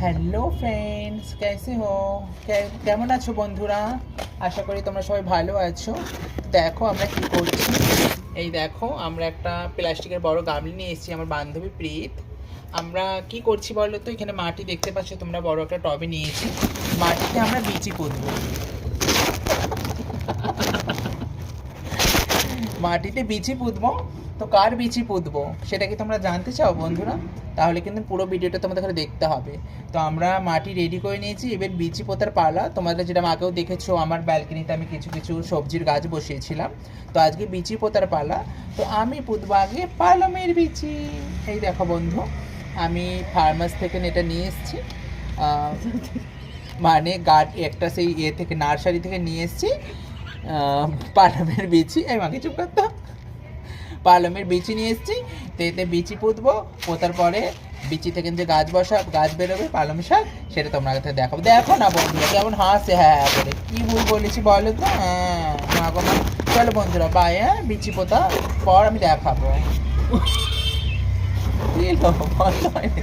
Hello friends, कैसे हो? কেমন আছো বন্ধুরা? আশা করি তোমরা সবাই ভালো আছো। দেখো আমরা কি করছি। এই দেখো, আমরা একটা প্লাস্টিকের বড় গামলি নিয়ে এসেছি, আমার বান্ধবী প্রীত। আমরা কি করছি বলো তো? এখানে মাটি দেখতে পাচ্ছ তোমরা, বড় একটা টবে নিয়েছি। মাটিতে আমরা বিচি পুঁতবো। মাটিতে বিচি পুঁতবো। তো কার বিচি পুঁতবো সেটা কি তোমরা জানতে চাও বন্ধুরা? তাহলে কিন্তু পুরো ভিডিওটা তোমাদের দেখতে হবে। তো আমরা মাটি রেডি করে নিয়েছি, এবার বিচি পোঁতার পালা। তোমাদের যেটা আগেও দেখেছো, আমার ব্যালকনিতে আমি কিছু কিছু সবজির গাছ বসিয়েছিলাম। তো আজকে বিচি পোঁতার পালা। তো আমি পুঁতবো আগে পালমের বিচি। এই দেখো বন্ধু, আমি ফার্মাস থেকে এটা নিয়ে এসেছি। মানে একটা সেই থেকে নার্সারি থেকে নিয়ে এসেছি পালমের বিচি। এই মাকে চুপ করতো। পালমের বিচি নিয়ে এসেছি। তো এতে বিচি পুঁতবো। পোঁতার পরে বিচি থেকে যে গাছ বেরোবে পালং শাক, সেটা তোমরা কাছে দেখাবো। দেখো না বন্ধুরা কেমন হাসে, হ্যাঁ করে কি ভুল বলেছি বলো তো? হ্যাঁ মা গো মা। চলো বন্ধুরা বাই। হ্যাঁ, বিচি পোঁতা পর আমি দেখাবো। বন্ধ হয়নি।